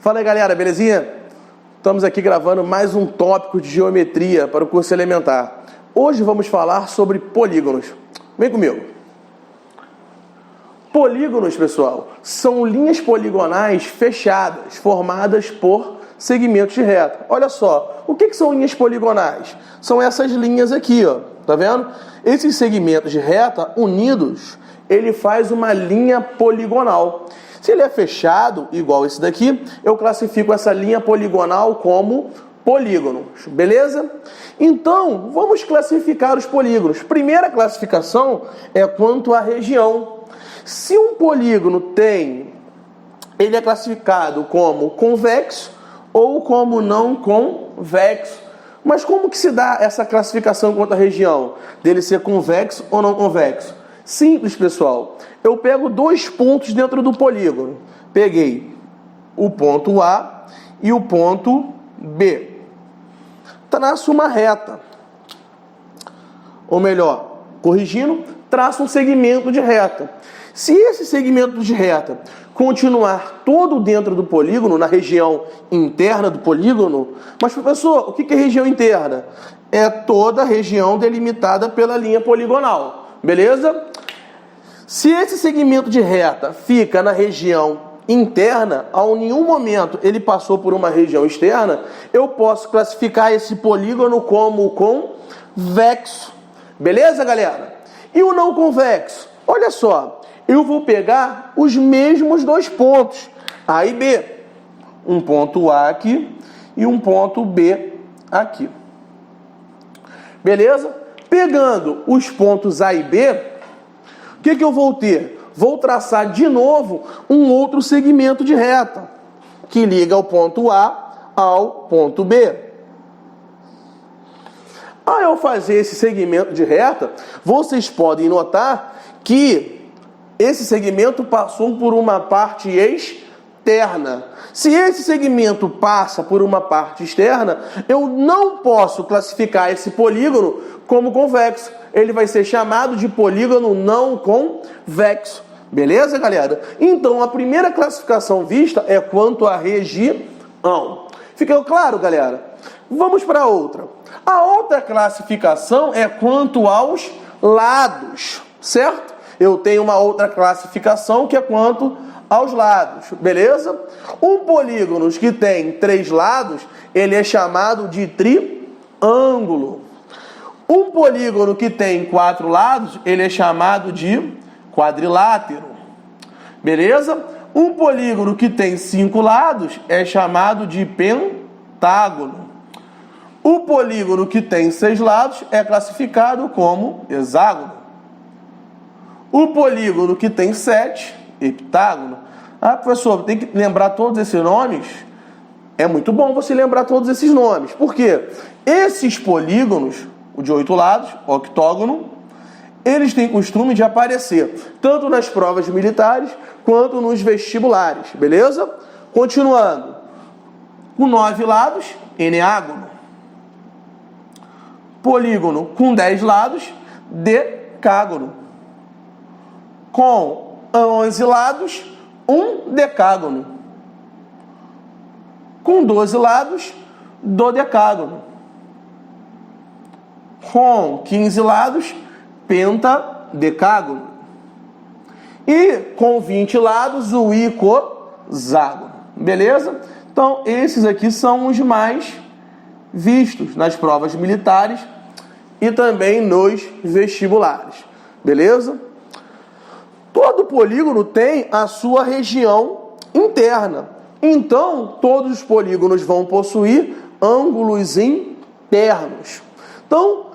Fala aí, galera, belezinha? Estamos aqui gravando mais um tópico de geometria para o curso elementar. Hoje vamos falar sobre polígonos. Vem comigo. Polígonos, pessoal, são linhas poligonais fechadas, formadas por segmentos de reta. Olha só, o que são linhas poligonais? São essas linhas aqui, ó. Tá vendo? Esses segmentos de reta unidos, ele faz uma linha poligonal. Se ele é fechado, igual esse daqui, eu classifico essa linha poligonal como polígonos, beleza? Então, vamos classificar os polígonos. Primeira classificação é quanto à região. Se um polígono ele é classificado como convexo ou como não convexo. Mas como que se dá essa classificação quanto à região? Dele ser convexo ou não convexo? Simples, pessoal. Eu pego dois pontos dentro do polígono. Peguei o ponto A e o ponto B. Traço uma reta. Ou melhor, corrigindo, traço um segmento de reta. Se esse segmento de reta continuar todo dentro do polígono, na região interna do polígono, mas professor, o que é região interna? É toda a região delimitada pela linha poligonal, beleza? Se esse segmento de reta fica na região interna, a nenhum momento ele passou por uma região externa, eu posso classificar esse polígono como convexo, beleza, galera? E o não convexo? Olha só, eu vou pegar os mesmos dois pontos, A e B. Um ponto A aqui e um ponto B aqui. Beleza? Pegando os pontos A e B, o que eu vou ter? Vou traçar de novo um outro segmento de reta, que liga o ponto A ao ponto B. Ao eu fazer esse segmento de reta, vocês podem notar que esse segmento passou por uma parte externa. Se esse segmento passa por uma parte externa, eu não posso classificar esse polígono como convexo. Ele vai ser chamado de polígono não convexo. Beleza, galera? Então, a primeira classificação vista é quanto à região. Ficou claro, galera? Vamos para outra. A outra classificação é quanto aos lados, certo? Eu tenho uma outra classificação que é quanto aos lados, beleza? Um polígono que tem 3 lados, ele é chamado de triângulo. Um polígono que tem 4 lados, ele é chamado de quadrilátero, beleza? Um polígono que tem 5 lados é chamado de pentágono. O polígono que tem 6 lados é classificado como hexágono. O polígono que tem 7, heptágono. Ah, professor, tem que lembrar todos esses nomes? É muito bom você lembrar todos esses nomes. Por quê? Esses polígonos, o de 8 lados, octógono, eles têm costume de aparecer tanto nas provas militares quanto nos vestibulares, beleza? Continuando. Com 9 lados, eneágono. Polígono com 10 lados, decágono. Com 11 lados, um decágono. Com 12 lados, dodecágono. Com 15 lados, pentadecágono. E com 20 lados, o icoságono. Beleza? Então, esses aqui são os mais vistos nas provas militares e também nos vestibulares. Beleza? Todo polígono tem a sua região interna. Então, todos os polígonos vão possuir ângulos internos. Então,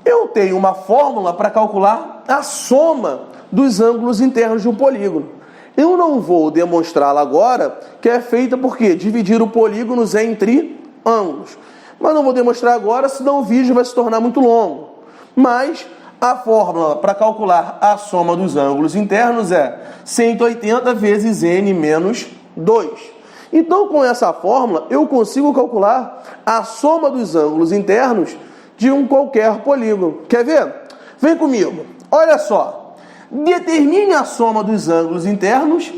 eu tenho uma fórmula para calcular a soma dos ângulos internos de um polígono. Eu não vou demonstrá-la agora, que é feita por quê? Dividir o polígonos entre ângulos. Mas não vou demonstrar agora, senão o vídeo vai se tornar muito longo. Mas a fórmula para calcular a soma dos ângulos internos é 180 vezes n menos 2. Então, com essa fórmula, eu consigo calcular a soma dos ângulos internos de um qualquer polígono. Quer ver? Vem comigo. Olha só. Determine a soma dos ângulos internos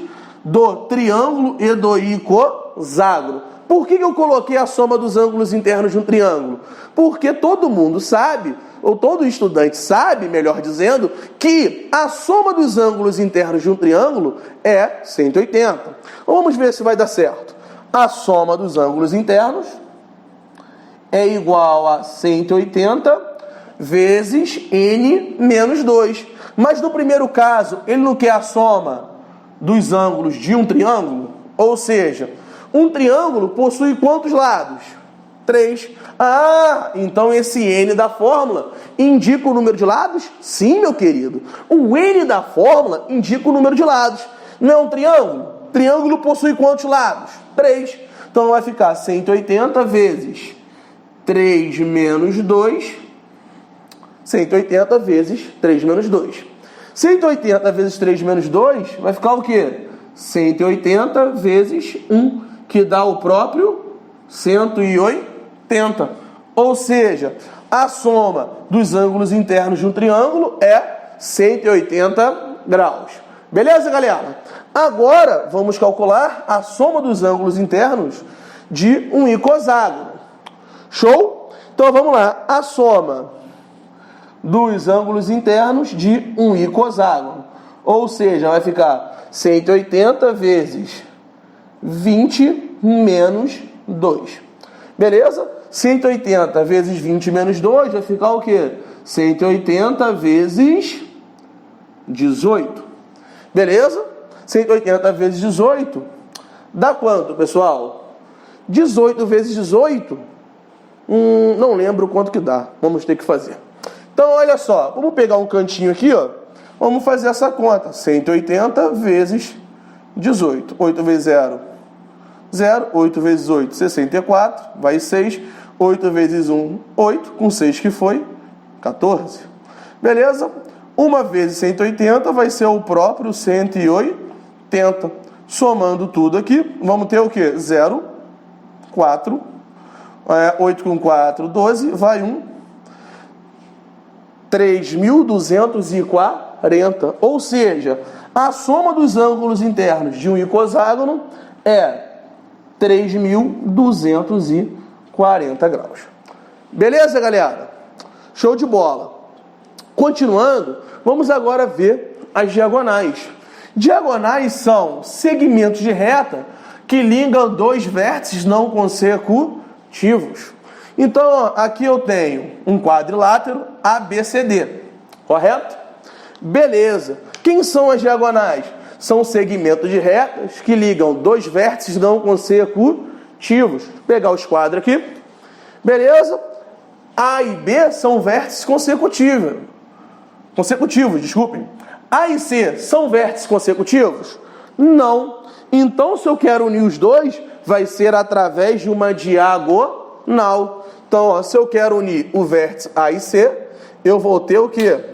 do triângulo e do icoságono. icoságono. Por que eu coloquei a soma dos ângulos internos de um triângulo? Porque todo mundo sabe, ou todo estudante sabe, melhor dizendo, que a soma dos ângulos internos de um triângulo é 180. Vamos ver se vai dar certo. A soma dos ângulos internos é igual a 180 vezes n menos 2. Mas no primeiro caso, ele não quer a soma dos ângulos de um triângulo? Ou seja, um triângulo possui quantos lados? 3. Ah, então esse n da fórmula indica o número de lados? Sim, meu querido. O n da fórmula indica o número de lados. Não é um triângulo? Triângulo possui quantos lados? 3. Então vai ficar 180 vezes 3 menos 2. 180 vezes 3 menos 2. 180 vezes 3 menos 2 vai ficar o quê? 180 vezes 1, que dá o próprio 180. Ou seja, a soma dos ângulos internos de um triângulo é 180 graus. Beleza, galera? Agora, vamos calcular a soma dos ângulos internos de um icoságono. Show? Então, vamos lá. A soma dos ângulos internos de um icoságono. Ou seja, vai ficar 180 vezes 20 menos 2. Beleza? 180 vezes 20 menos 2 vai ficar o quê? 180 vezes 18. Beleza? 180 vezes 18 dá quanto, pessoal? 18 vezes 18? Não lembro quanto que dá. Vamos ter que fazer. Então, olha só. Vamos pegar um cantinho aqui, ó. Vamos fazer essa conta. 180 vezes 18. 8 vezes 0, 0. 8 vezes 8, 64. Vai 6. 8 vezes 1, 8. Com 6 que foi 14. Beleza? 1 vezes 180 vai ser o próprio 180. Somando tudo aqui, vamos ter o quê? 0, 4. 8 com 4, 12. Vai 1. 3.240. Ou seja, a soma dos ângulos internos de um icoságono é 3.240 graus. Beleza, galera? Show de bola. Continuando, vamos agora ver as diagonais. Diagonais são segmentos de reta que ligam dois vértices não consecutivos. Então, aqui eu tenho um quadrilátero ABCD, correto? Beleza. Quem são as diagonais? São segmentos de retas que ligam dois vértices não consecutivos. Vou pegar os quadros aqui. Beleza? A e B são vértices consecutivos, desculpem. A e C são vértices consecutivos? Não. Então, se eu quero unir os dois, vai ser através de uma diagonal. Então, ó, se eu quero unir o vértice A e C, eu vou ter o quê?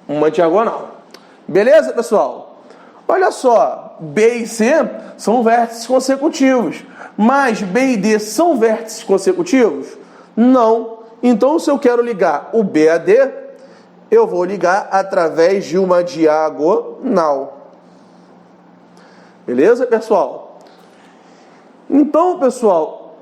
Uma diagonal. Beleza, pessoal? Olha só, B e C são vértices consecutivos, mas B e D são vértices consecutivos? Não. Então, se eu quero ligar o B a D, eu vou ligar através de uma diagonal. Beleza, pessoal? Então, pessoal,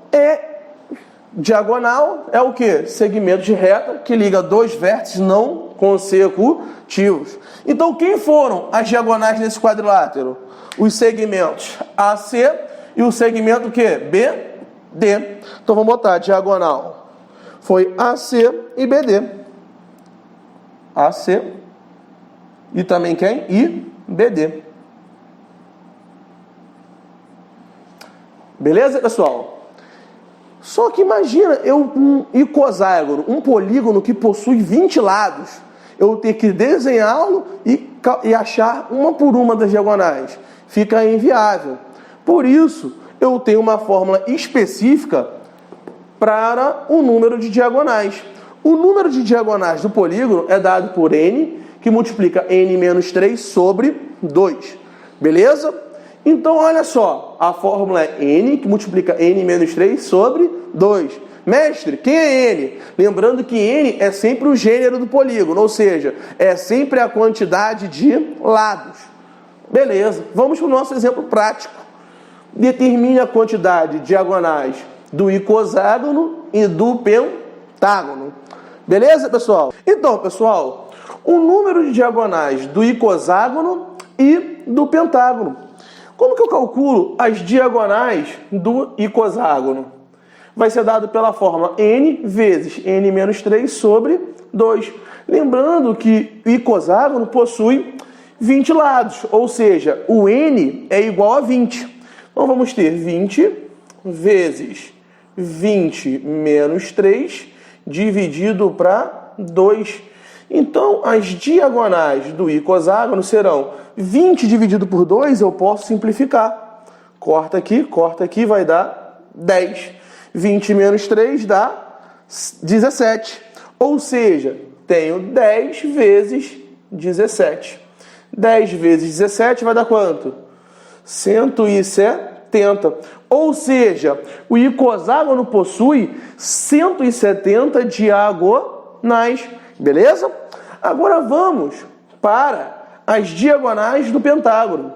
diagonal é o quê? Segmento de reta que liga dois vértices não consecutivos. Então, quem foram as diagonais desse quadrilátero? Os segmentos AC e o segmento o quê? BD. Então, vamos botar diagonal. Foi AC e BD. AC e também quem? E BD. Beleza, pessoal? Só que imagina um icoságono, um polígono que possui 20 lados. Eu ter que desenhá-lo e achar uma por uma das diagonais. Fica inviável. Por isso, eu tenho uma fórmula específica para o número de diagonais. O número de diagonais do polígono é dado por n, que multiplica n menos 3 sobre 2. Beleza? Então, olha só, a fórmula é n, que multiplica n menos 3 sobre 2. Mestre, quem é n? Lembrando que n é sempre o gênero do polígono, ou seja, é sempre a quantidade de lados. Beleza, vamos para o nosso exemplo prático. Determine a quantidade de diagonais do icoságono e do pentágono. Beleza, pessoal? Então, pessoal, o número de diagonais do icoságono e do pentágono. Como que eu calculo as diagonais do icoságono? Vai ser dado pela fórmula n vezes n menos 3 sobre 2. Lembrando que o icoságono possui 20 lados, ou seja, o n é igual a 20. Então vamos ter 20 vezes 20 menos 3 dividido para 2. Então as diagonais do icoságono serão 20 dividido por 2, eu posso simplificar. Corta aqui, vai dar 10. 20 menos 3 dá 17. Ou seja, tenho 10 vezes 17. 10 vezes 17 vai dar quanto? 170. Ou seja, o icoságono possui 170 diagonais. Beleza? Agora vamos para as diagonais do pentágono.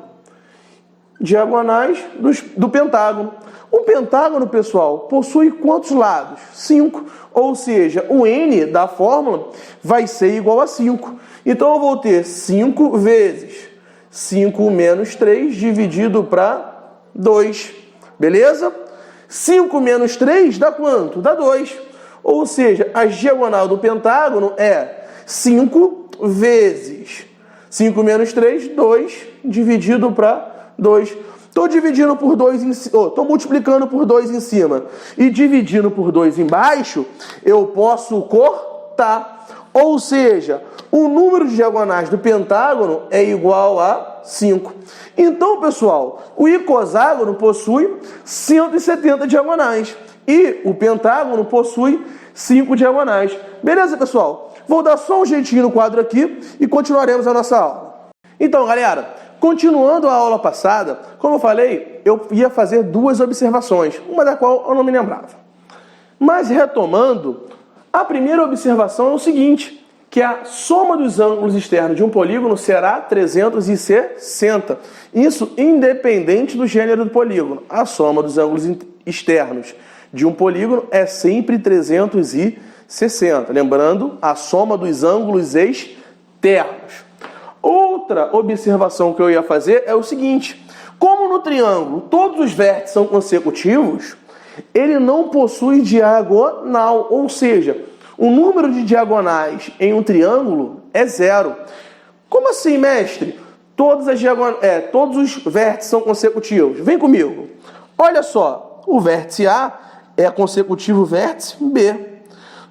Diagonais do pentágono. O pentágono, pessoal, possui quantos lados? 5. Ou seja, o n da fórmula vai ser igual a 5. Então eu vou ter 5 vezes 5 menos 3 dividido para 2. Beleza? 5 menos 3 dá quanto? Dá 2. Ou seja, a diagonal do pentágono é 5 vezes 5 menos 3, 2, dividido para 2. Estou dividindo por 2 em cima, estou multiplicando por 2 em cima e dividindo por 2 embaixo, eu posso cortar. Ou seja, o número de diagonais do pentágono é igual a 5. Então, pessoal, o icoságono possui 170 diagonais e o pentágono possui 5 diagonais. Beleza, pessoal? Vou dar só um jeitinho no quadro aqui e continuaremos a nossa aula. Então, galera, continuando a aula passada, como eu falei, eu ia fazer duas observações, uma da qual eu não me lembrava. Mas retomando, a primeira observação é o seguinte, que a soma dos ângulos externos de um polígono será 360. Isso independente do gênero do polígono. A soma dos ângulos externos de um polígono é sempre 360. Lembrando, a soma dos ângulos externos. Outra observação que eu ia fazer é o seguinte: como no triângulo todos os vértices são consecutivos, ele não possui diagonal, ou seja, o número de diagonais em um triângulo é 0. Como assim, mestre? Todos os vértices são consecutivos. Vem comigo. Olha só, o vértice A é consecutivo ao vértice B.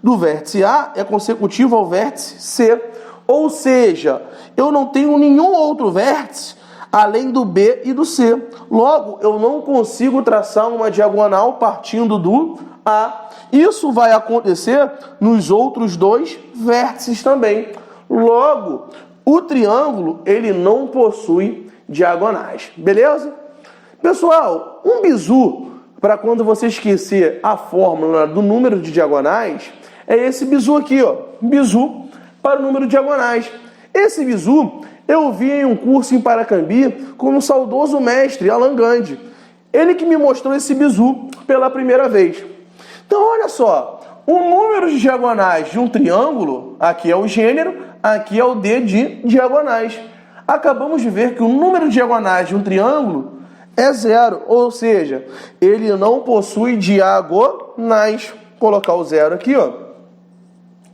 Do vértice A é consecutivo ao vértice C. Ou seja, eu não tenho nenhum outro vértice além do B e do C. Logo, eu não consigo traçar uma diagonal partindo do A. Isso vai acontecer nos outros dois vértices também. Logo, o triângulo ele não possui diagonais. Beleza? Pessoal, um bizu, para quando você esquecer a fórmula do número de diagonais, é esse bizu aqui, ó. Bizu para o número de diagonais. Esse bizu eu vi em um curso em Paracambi com um saudoso mestre, Alan Gandhi. Ele que me mostrou esse bizu pela primeira vez. Então, olha só, o número de diagonais de um triângulo, aqui é o gênero, aqui é o D de diagonais. Acabamos de ver que o número de diagonais de um triângulo é 0, ou seja, ele não possui diagonais. Vou colocar o 0 aqui, ó.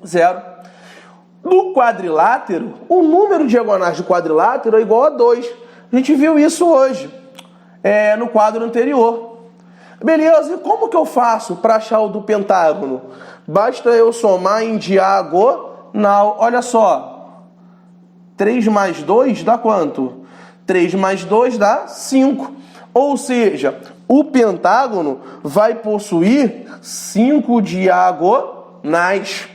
0. No quadrilátero, o número de diagonais do quadrilátero é igual a 2. A gente viu isso hoje, no quadro anterior. Beleza, e como que eu faço para achar o do pentágono? Basta eu somar em diagonal. Olha só, 3 mais 2 dá quanto? 3 mais 2 dá 5. Ou seja, o pentágono vai possuir 5 diagonais.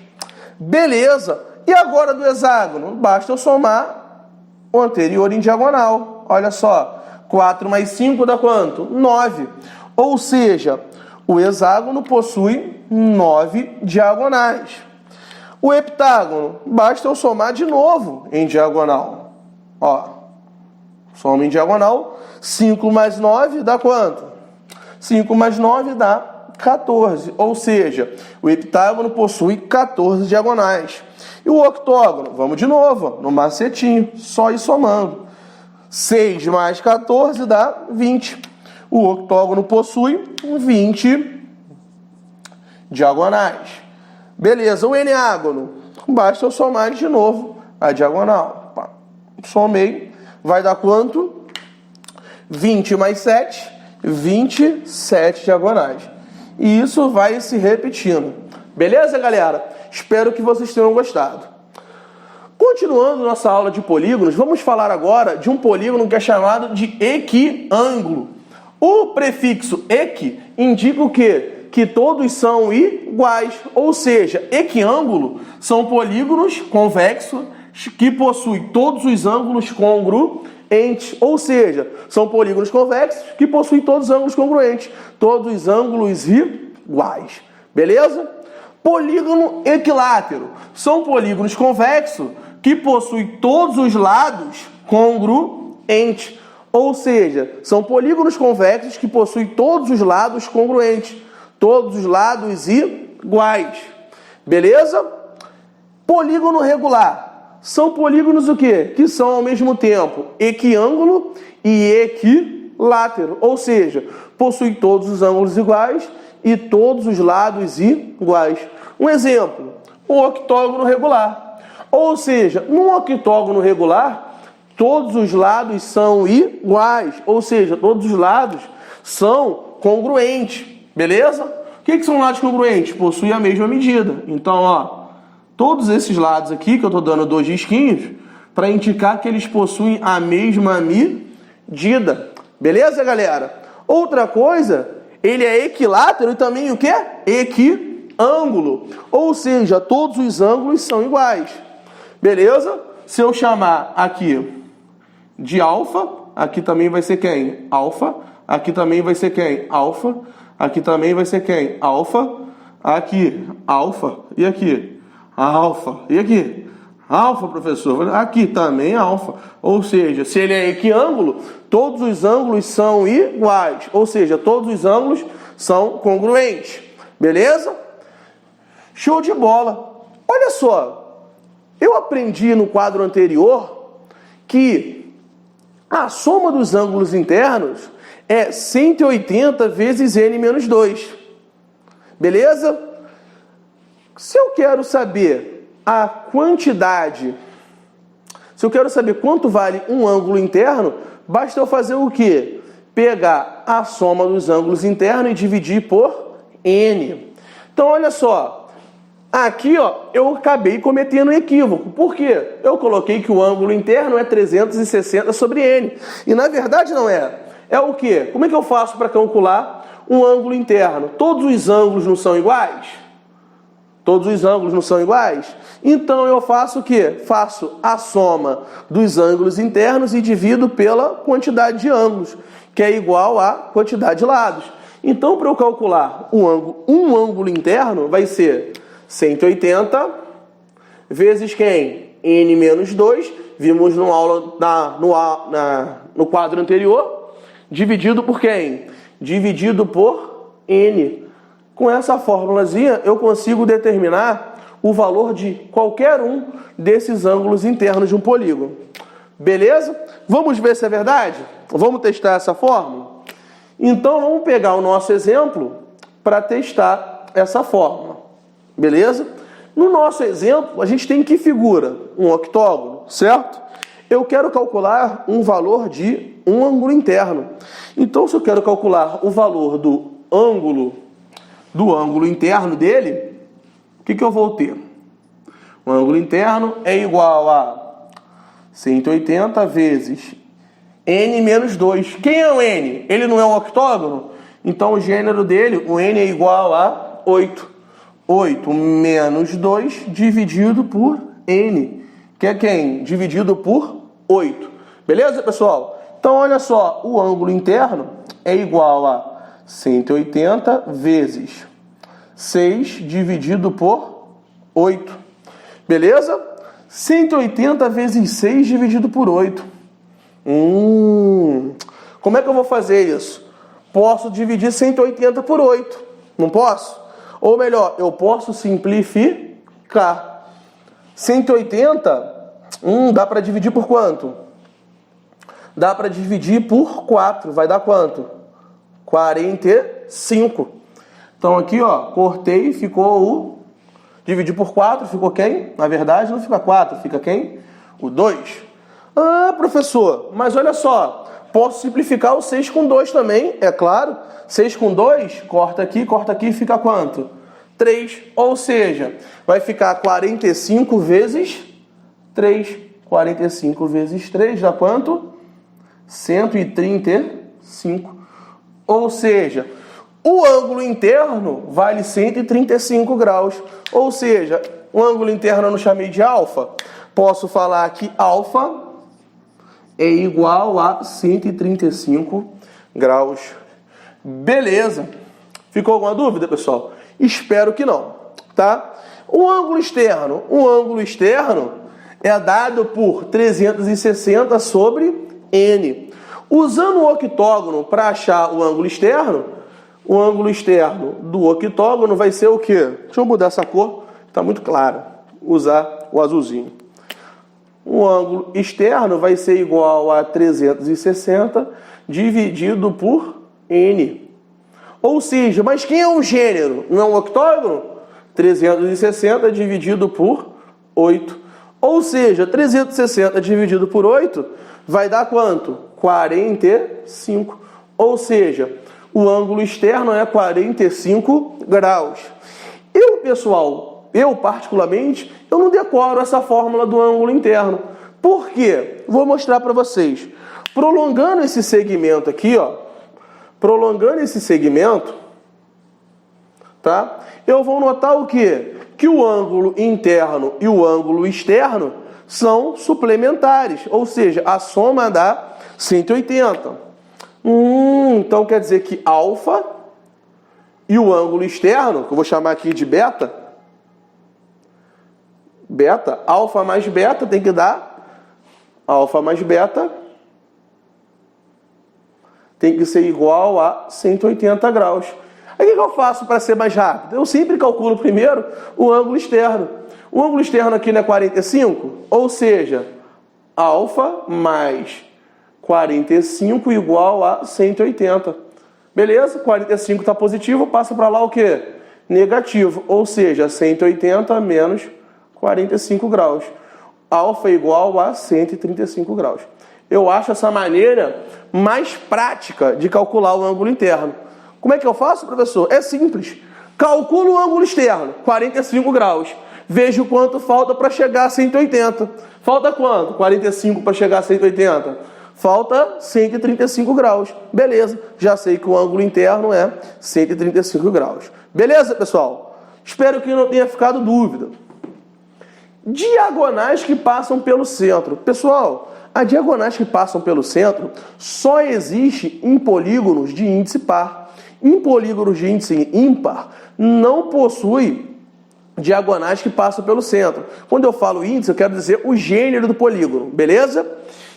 Beleza. E agora do hexágono? Basta eu somar o anterior em diagonal. Olha só, 4 mais 5 dá quanto? 9. Ou seja, o hexágono possui 9 diagonais. O heptágono, basta eu somar de novo em diagonal. Ó, soma em diagonal, 5 mais 9 dá quanto? 5 mais 9 dá 14, ou seja, o heptágono possui 14 diagonais. E o octógono? Vamos de novo, no macetinho, só ir somando. 6 mais 14 dá 20. O octógono possui 20 diagonais. Beleza, o eneágono? Basta eu somar de novo a diagonal. Somei, vai dar quanto? 20 mais 7, 27 diagonais. E isso vai se repetindo. Beleza, galera? Espero que vocês tenham gostado. Continuando nossa aula de polígonos, vamos falar agora de um polígono que é chamado de equiângulo. O prefixo equi indica o quê? Que todos são iguais, ou seja, equiângulo são polígonos convexos que possuem todos os ângulos congruentes, ou seja, são polígonos convexos que possuem todos os ângulos congruentes, todos os ângulos iguais, beleza? Polígono equilátero são polígonos convexos que possuem todos os lados congruentes, ou seja, são polígonos convexos que possuem todos os lados congruentes, todos os lados iguais, beleza? Polígono regular são polígonos o quê? Que são ao mesmo tempo equiângulo e equilátero, ou seja, possuem todos os ângulos iguais e todos os lados iguais. Um exemplo, o octógono regular, ou seja, num octógono regular, todos os lados são iguais, ou seja, todos os lados são congruentes, beleza? O que são lados congruentes? Possuem a mesma medida. Então, ó, todos esses lados aqui, que eu estou dando 2 risquinhos, para indicar que eles possuem a mesma medida. Beleza, galera? Outra coisa, ele é equilátero e também o quê? Equiângulo. Ou seja, todos os ângulos são iguais. Beleza? Se eu chamar aqui de alfa, aqui também vai ser quem? Alfa. Aqui também vai ser quem? Alfa. Aqui também vai ser quem? Alfa. Aqui, alfa. E aqui? Alfa. E aqui? Alfa, professor. Aqui também alfa. Ou seja, se ele é equiângulo, todos os ângulos são iguais. Ou seja, todos os ângulos são congruentes. Beleza? Show de bola. Olha só. Eu aprendi no quadro anterior que a soma dos ângulos internos é 180 vezes n menos 2. Beleza? Se eu quero saber a quantidade, se eu quero saber quanto vale um ângulo interno, basta eu fazer o quê? Pegar a soma dos ângulos internos e dividir por n. Então, olha só. Aqui, ó, eu acabei cometendo um equívoco. Por quê? Eu coloquei que o ângulo interno é 360 sobre n. E, na verdade, não é. É o quê? Como é que eu faço para calcular um ângulo interno? Todos os ângulos não são iguais? Todos os ângulos não são iguais? Então, eu faço o quê? Faço a soma dos ângulos internos e divido pela quantidade de ângulos, que é igual à quantidade de lados. Então, para eu calcular um ângulo interno, vai ser 180 vezes quem? N menos 2, vimos no quadro anterior, dividido por quem? Dividido por N. Com essa fórmulazinha, eu consigo determinar o valor de qualquer um desses ângulos internos de um polígono. Beleza? Vamos ver se é verdade? Vamos testar essa fórmula? Então, vamos pegar o nosso exemplo para testar essa fórmula. Beleza? No nosso exemplo, a gente tem que figura? Um octógono, certo? Eu quero calcular um valor de um ângulo interno. Então, se eu quero calcular o valor do ângulo interno dele, o que eu vou ter? O ângulo interno é igual a 180 vezes n menos 2. Quem é o n? Ele não é um octógono? Então, o gênero dele, o n é igual a 8. 8 menos 2 dividido por n, que é quem? Dividido por 8. Beleza, pessoal? Então, olha só, o ângulo interno é igual a 180 vezes 6 dividido por 8. Beleza? 180 vezes 6 dividido por 8. Como é que eu vou fazer isso? Posso dividir 180 por 8, não posso? Ou melhor, eu posso simplificar. 180, dá para dividir por quanto? Dá para dividir por 4, vai dar quanto? 45. Então aqui, ó, cortei, ficou o... Dividir por 4, ficou quem? Na verdade, não fica 4, fica quem? O 2. Ah, professor, mas olha só, posso simplificar o 6 com 2 também, é claro. 6 com 2, corta aqui, fica quanto? 3. Ou seja, vai ficar 45 vezes 3. 45 vezes 3 dá quanto? 135. Ou seja, o ângulo interno vale 135 graus. Ou seja, o ângulo interno eu não chamei de alfa. Posso falar que alfa é igual a 135 graus. Beleza. Ficou alguma dúvida, pessoal? Espero que não, tá? O ângulo externo é dado por 360 sobre n. Usando o octógono para achar o ângulo externo do octógono vai ser o quê? Deixa eu mudar essa cor, está muito clara. Usar o azulzinho. O ângulo externo vai ser igual a 360 dividido por n. Ou seja, mas quem é o gênero? Não é um octógono? 360 dividido por 8. Ou seja, 360 dividido por 8 vai dar quanto? 45. Ou seja, o ângulo externo é 45 graus. Eu particularmente, eu não decoro essa fórmula do ângulo interno. Por quê? Vou mostrar para vocês. Prolongando esse segmento aqui, ó, tá? Eu vou notar o quê? Que o ângulo interno e o ângulo externo são suplementares, ou seja, a soma dá 180. Então quer dizer que alfa e o ângulo externo, que eu vou chamar aqui de beta, alfa mais beta tem que dar, alfa mais beta tem que ser igual a 180 graus. Aí o que eu faço para ser mais rápido? Eu sempre calculo primeiro o ângulo externo. O ângulo externo aqui não é 45? Ou seja, alfa mais 45 igual a 180. Beleza? 45 está positivo, passa para lá o quê? Negativo. Ou seja, 180 menos 45 graus. Alfa é igual a 135 graus. Eu acho essa maneira mais prática de calcular o ângulo interno. Como é que eu faço, professor? É simples. Calculo o ângulo externo, 45 graus. Vejo quanto falta para chegar a 180. Falta quanto? 45 para chegar a 180. Falta 135 graus. Beleza, já sei que o ângulo interno é 135 graus. Beleza, pessoal? Espero que não tenha ficado dúvida. Diagonais que passam pelo centro. Pessoal, as diagonais que passam pelo centro só existe em polígonos de índice par. Em polígonos de índice ímpar, não possui diagonais que passam pelo centro. Quando eu falo índice, eu quero dizer o gênero do polígono, beleza?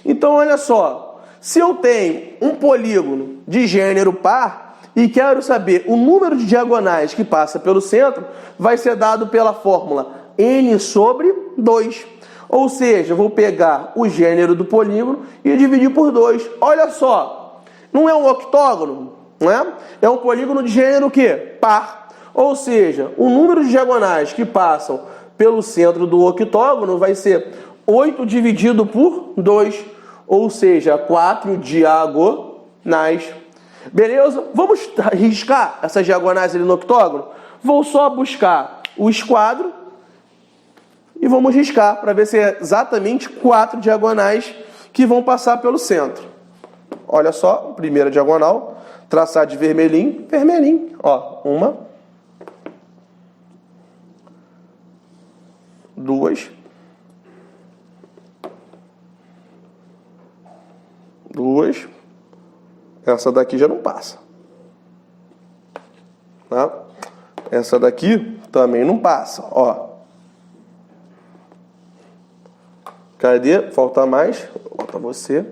Então, olha só, se eu tenho um polígono de gênero par e quero saber o número de diagonais que passa pelo centro, vai ser dado pela fórmula n sobre 2. Ou seja, eu vou pegar o gênero do polígono e dividir por 2. Olha só, não é um octógono? Não é? É um polígono de gênero o quê? Par. Ou seja, o número de diagonais que passam pelo centro do octógono vai ser 8 dividido por 2. Ou seja, 4 diagonais. Beleza? Vamos riscar essas diagonais ali no octógono? Vou só buscar o esquadro e vamos riscar para ver se é exatamente 4 diagonais que vão passar pelo centro. Olha só, primeira diagonal. Traçar de vermelhinho, vermelhinho. Ó, 1, 2, 2. Essa daqui já não passa. Tá? Essa daqui também não passa. Ó. Cadê? Falta mais. Falta você.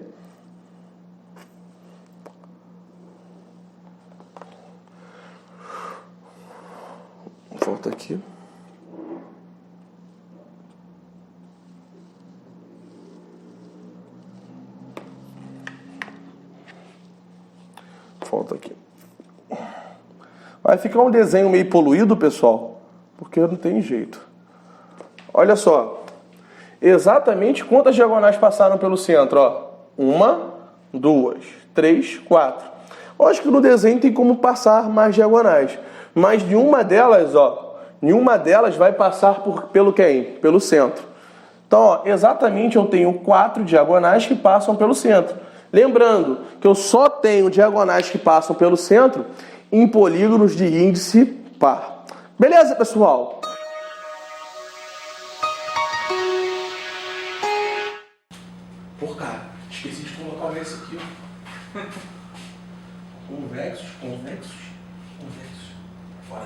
foto aqui. Vai ficar um desenho meio poluído, pessoal, porque não tem jeito. Olha só. Exatamente quantas diagonais passaram pelo centro, ó? 1, 2, 3, 4. Lógico que no desenho tem como passar mais diagonais, mas nenhuma delas, ó, nenhuma delas vai passar pelo quem? Pelo centro. Então, ó, exatamente eu tenho 4 diagonais que passam pelo centro. Lembrando que eu só tenho diagonais que passam pelo centro em polígonos de índice par. Beleza, pessoal? Pô, cara, esqueci de colocar o esse aqui, ó. Convexos. Fora.